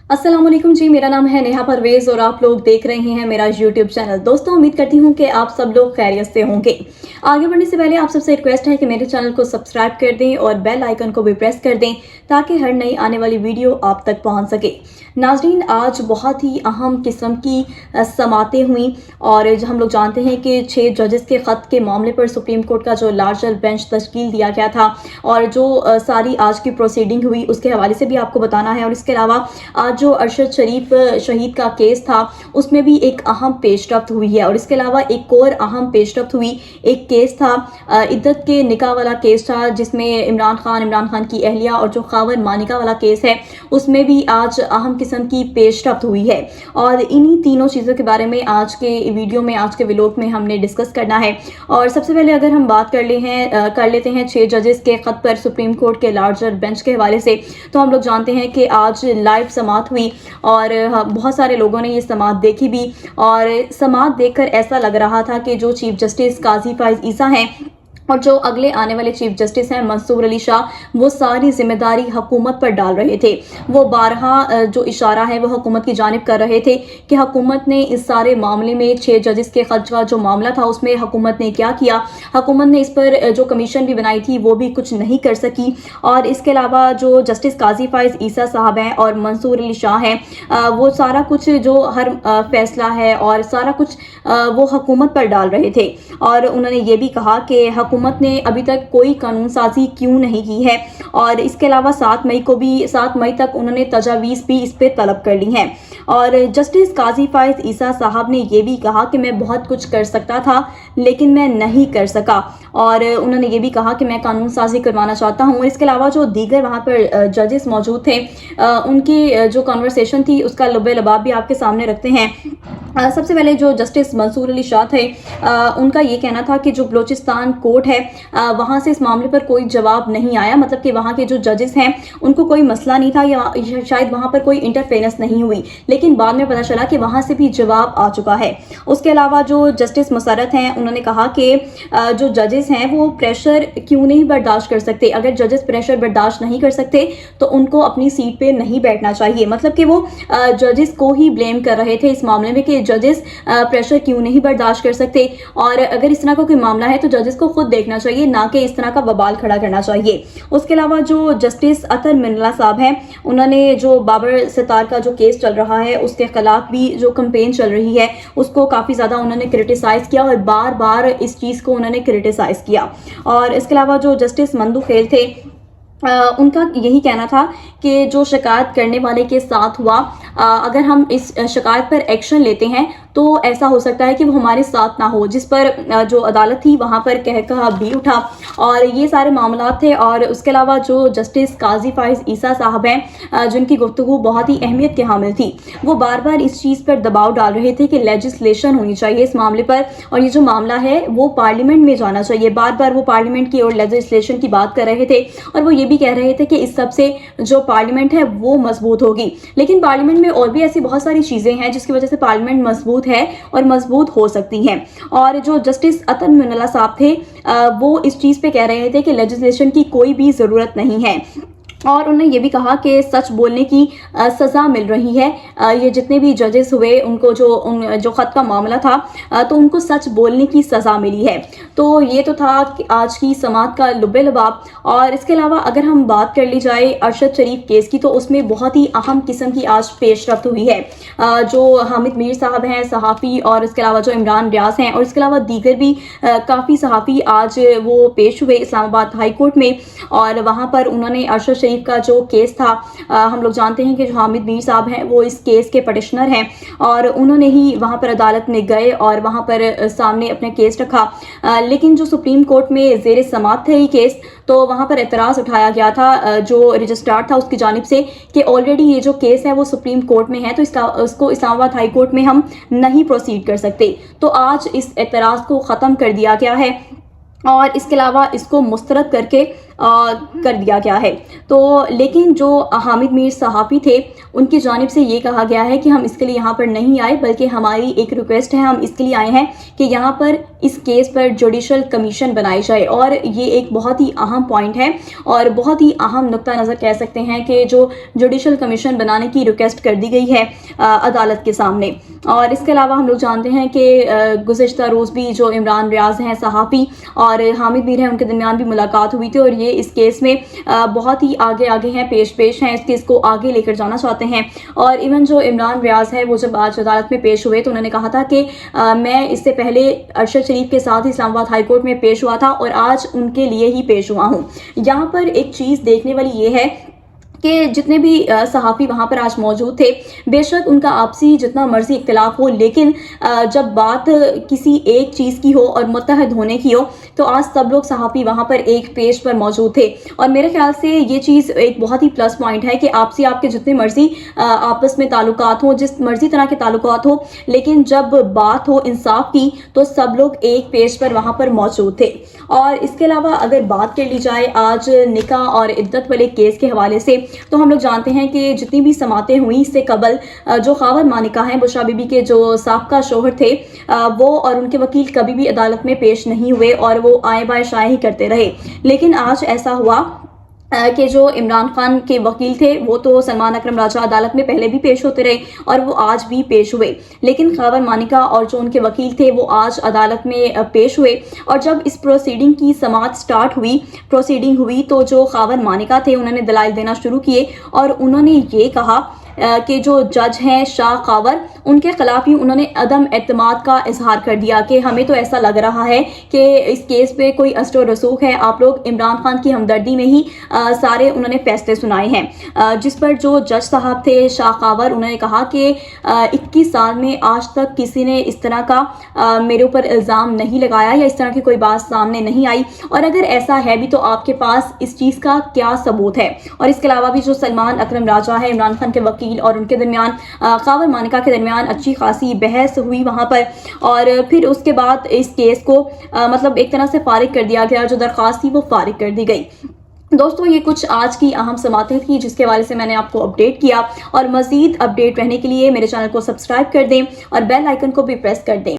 अस्सलाम वालेकुम जी, मेरा नाम है नेहा परवेज़ और आप लोग देख रहे हैं मेरा यूट्यूब चैनल। दोस्तों, उम्मीद करती हूँ कि आप सब लोग खैरियत से होंगे। आगे बढ़ने से पहले आप सबसे रिक्वेस्ट है कि मेरे चैनल को सब्सक्राइब कर दें और बेल आइकन को भी प्रेस कर दें ताकि हर नई आने वाली वीडियो आप तक पहुँच सके। नाज़रीन, आज बहुत ही अहम किस्म की समातें हुई और हम लोग जानते हैं कि 6 जजेस के ख़त के मामले पर सुप्रीम कोर्ट का जो लार्जर बेंच तश्कील दिया गया था और जो सारी आज की प्रोसीडिंग हुई उसके हवाले से भी आपको बताना है। और इसके अलावा आज जो अरशद शरीफ शहीद का केस था उसमें भी एक अहम पेशरफ्त हुई है। और इसके अलावा एक और अहम पेशरफ्त हुई, एक केस था इद्दत के निकाह वाला केस था जिसमें इमरान खान की अहलिया और जो खावन मानिका वाला केस है उसमें भी आज अहम किस्म की पेशरफ्त हुई है। और इन्हीं तीनों चीज़ों के बारे में आज के वीडियो में, आज के व्लॉग में हमने डिस्कस करना है। और सबसे पहले अगर हम बात कर लेते हैं 6 जजेस के ख़त पर सुप्रीम कोर्ट के लार्जर बेंच के हवाले से, तो हम लोग जानते हैं कि आज लाइव समात हुई और बहुत सारे लोगों ने ये समात देखी भी। और समात देखकर ऐसा लग रहा था कि जो चीफ जस्टिस काजी फाइज ईसा हैं और जो अगले आने वाले चीफ जस्टिस हैं मंसूर अली शाह, वो सारी जिम्मेदारी हुकूमत पर डाल रहे थे। वो बारहा जो इशारा है वो हुकूमत की जानिब कर रहे थे कि हुकूमत ने इस सारे मामले में 6 जजेस के ख़त का जो मामला था उसमें हुकूमत ने क्या किया। हुकूमत ने इस पर जो कमीशन भी बनाई थी वो भी कुछ नहीं कर सकी। और इसके अलावा जो जस्टिस काजी फाइज ईसा साहब हैं और मंसूर अली शाह हैं, वो सारा कुछ जो हर फैसला है और सारा कुछ वो हुकूमत पर डाल रहे थे। और उन्होंने ये भी कहा कि हुकूमत ने अभी तक कोई कानून साजी क्यों नहीं की है। और इसके अलावा 7 मई तक उन्होंने तजावीज़ भी इस पे तलब कर ली हैं। और जस्टिस काजी फाइज ईसा साहब ने ये भी कहा कि मैं बहुत कुछ कर सकता था लेकिन मैं नहीं कर सका। और उन्होंने ये भी कहा कि मैं कानून साजी करवाना चाहता हूँ। इसके अलावा जो दीगर वहाँ पर जजेस मौजूद थे उनकी जो कन्वर्सेशन थी उसका लबे लबाब भी आपके सामने रखते हैं। सबसे पहले जो जस्टिस मंसूर अली शाह थे, उनका ये कहना था कि जो बलूचिस्तान कोर्ट है वहाँ से इस मामले पर कोई जवाब नहीं आया, मतलब कि वहाँ के जो जजेस हैं उनको कोई मसला नहीं था या शायद वहाँ पर कोई इंटरफेरेंस नहीं हुई, लेकिन बाद में पता चला कि वहाँ से भी जवाब आ चुका है। उसके अलावा जो जस्टिस मसरत हैं उन्होंने कहा कि जो जजेस हैं वो प्रेशर क्यों नहीं बर्दाश्त कर सकते। अगर जजेस प्रेशर बर्दाश्त नहीं कर सकते तो उनको अपनी सीट पे नहीं बैठना चाहिए। मतलब कि वो जजेस को ही ब्लेम कर रहे थे इस मामले में कि जजेस प्रेशर क्यों नहीं बर्दाश्त कर सकते। और अगर इस तरह का कोई मामला है तो जजेस को खुद देखना चाहिए, ना कि इस तरह का बवाल खड़ा करना चाहिए। उसके अलावा जो जस्टिस अतर मिनला साहब हैं, उन्होंने जो बाबर सितार का जो केस चल रहा है उसके खिलाफ भी जो कंपेन चल रही है उसको काफ़ी ज़्यादा उन्होंने क्रिटिसाइज़ किया और बार बार इस चीज़ को उन्होंने क्रिटिसाइज़ किया। और इसके अलावा जो जस्टिस मंदू खेल थे, उनका यही कहना था कि जो शिकायत करने वाले के साथ हुआ, अगर हम इस शिकायत पर एक्शन लेते हैं तो ऐसा हो सकता है कि वो हमारे साथ ना हो, जिस पर जो अदालत थी वहाँ पर कहा भी उठा। और ये सारे मामला थे। और उसके अलावा जो जस्टिस काजी फाइज ईसा साहब हैं, जिनकी गुफ्तगू बहुत ही अहमियत के हामिल थी, वो बार बार इस चीज़ पर दबाव डाल रहे थे कि लेजिस्लेशन होनी चाहिए इस मामले पर और ये जो मामला है वो पार्लियामेंट में जाना चाहिए। बार बार वो पार्लियामेंट की और लेजिस्लेशन की बात कर रहे थे और वो ये भी कह रहे थे कि इस सब से जो पार्लियामेंट है वो मजबूत होगी। लेकिन पार्लियामेंट में और भी ऐसी बहुत सारी चीज़ें हैं जिसकी वजह से पार्लियामेंट मजबूत है और मजबूत हो सकती हैं। और जो जस्टिस अतर मिनला साहब थे, वो इस चीज़ पे कह रहे थे कि लेजिस्लेशन की कोई भी ज़रूरत नहीं है। और उन्होंने ये भी कहा कि सच बोलने की सज़ा मिल रही है। ये जितने भी जजेस हुए उनको जो ख़त का मामला था तो उनको सच बोलने की सज़ा मिली है। तो ये तो था आज की समात का लुबे लबाब। और इसके अलावा अगर हम बात कर ली जाए अरशद शरीफ केस की, तो उसमें बहुत ही अहम किस्म की आज पेशरफ्त हुई है। जो हामिद मीर साहब हैं सहाफ़ी, और इसके अलावा जो इमरान रियाज हैं और इसके अलावा दीगर भी काफ़ी सहाफ़ी आज वो पेश हुए इस्लामाबाद हाई कोर्ट में। और वहाँ पर उन्होंने अरशद का जो केस था, हम लोग जानते हैं कि जो हामिद मीर साहब हैं वो इस केस के पटिशनर हैं और उन्होंने ही वहाँ पर अदालत में गए और वहाँ पर सामने अपने केस रखा। लेकिन जो सुप्रीम कोर्ट में ज़ेर समात थे ये केस, तो वहाँ पर एतराज़ उठाया गया था जो रजिस्ट्रार था उसकी जानिब से कि ऑलरेडी ये जो केस है वो सुप्रीम कोर्ट में है तो उसको इस्लामाबाद हाई कोर्ट में हम नहीं प्रोसीड कर सकते। तो आज इस एतराज़ को ख़त्म कर दिया गया है और इसके अलावा इसको मुस्तरद करके कर दिया गया है। तो लेकिन जो हामिद मीर सहाफ़ी थे उनकी जानिब से ये कहा गया है कि हम इसके लिए यहाँ पर नहीं आए, बल्कि हमारी एक रिक्वेस्ट है, हम इसके लिए आए हैं कि यहाँ पर इस केस पर जुडिशल कमीशन बनाई जाए। और ये एक बहुत ही अहम पॉइंट है और बहुत ही अहम नुक्ता नज़र कह सकते हैं कि जो जुडिशल कमीशन बनाने की रिक्वेस्ट कर दी गई है अदालत के सामने। और इसके अलावा हम लोग जानते हैं कि गुज़िश्ता रोज़ भी जो इमरान रियाज हैं सहाफ़ी और हामिद मीर हैं, उनके दरमियान भी मुलाकात हुई थी और ये इस केस में बहुत ही आगे हैं, पेश हैं, इस केस को आगे लेकर जाना चाहते हैं। और इवन जो इमरान रियाज है वो जब आज अदालत में पेश हुए तो उन्होंने कहा था कि मैं इससे पहले अरशद शरीफ के साथ इस्लामाबाद हाई कोर्ट में पेश हुआ था और आज उनके लिए ही पेश हुआ हूँ। यहाँ पर एक चीज़ देखने वाली ये है कि जितने भी सहाफ़ी वहाँ पर आज मौजूद थे, बेशक उनका आपसी जितना मर्जी इख्तिलाफ हो, लेकिन जब बात किसी एक चीज़ की हो और मुत्तहद होने की हो तो आज सब लोग सहाफ़ी वहाँ पर एक पेज पर मौजूद थे। और मेरे ख्याल से ये चीज़ एक बहुत ही प्लस पॉइंट है कि आपसी आपके जितने मर्जी आपस में ताल्लुकात हो, जिस मर्जी तरह के ताल्लुकात हो, लेकिन जब बात हो इंसाफ की तो सब लोग एक पेज पर वहाँ पर मौजूद थे। और इसके अलावा अगर बात कर ली जाए आज निकाह और इद्दत वाले केस के हवाले से, तो हम लोग जानते हैं कि जितनी भी समातें हुई इससे कबल जो खावर मानिका हैं, बुशरा बीबी के जो साबका शोहर थे, वो और उनके वकील कभी भी अदालत में पेश नहीं हुए और वो आए बाए शाये ही करते रहे। लेकिन आज ऐसा हुआ कि जो इमरान खान के वकील थे वो तो सलमान अकरम राजा अदालत में पहले भी पेश होते रहे और वो आज भी पेश हुए, लेकिन खावर मानिका और जो उनके वकील थे वो आज अदालत में पेश हुए। और जब इस प्रोसीडिंग की समाअत स्टार्ट हुई, प्रोसीडिंग हुई, तो जो खावर मानिका थे उन्होंने दलाइल देना शुरू किए और उन्होंने ये कहा कि जो जज हैं शाह खावर, उनके खिलाफ ही उन्होंने अदम एतमाद का इजहार कर दिया कि हमें तो ऐसा लग रहा है कि इस केस पे कोई अस्र रसूख है, आप लोग इमरान खान की हमदर्दी में ही सारे उन्होंने फैसले सुनाए हैं। जिस पर जो जज साहब थे शाह खावर, उन्होंने कहा कि 21 साल में आज तक किसी ने इस तरह का मेरे ऊपर इल्ज़ाम नहीं लगाया या इस तरह की कोई बात सामने नहीं आई, और अगर ऐसा है भी तो आपके पास इस चीज़ का क्या सबूत है। और इसके अलावा भी जो सलमान अकरम राजा है, इमरान खान के वकील, और उनके दरमियान खावर मानिका के दरमियान अच्छी खासी बहस हुई वहाँ पर, और फिर उसके बाद इस केस को मतलब एक तरह से फारिग कर दिया गया, जो दरख्वास्त थी वो फारिग कर दी गई। दोस्तों, ये कुछ आज की अहम समातें थी जिसके हवाले से मैंने आपको अपडेट किया, और मज़ीद अपडेट रहने के लिए मेरे चैनल को सब्सक्राइब कर दें और बेल आइकन को भी प्रेस कर दें।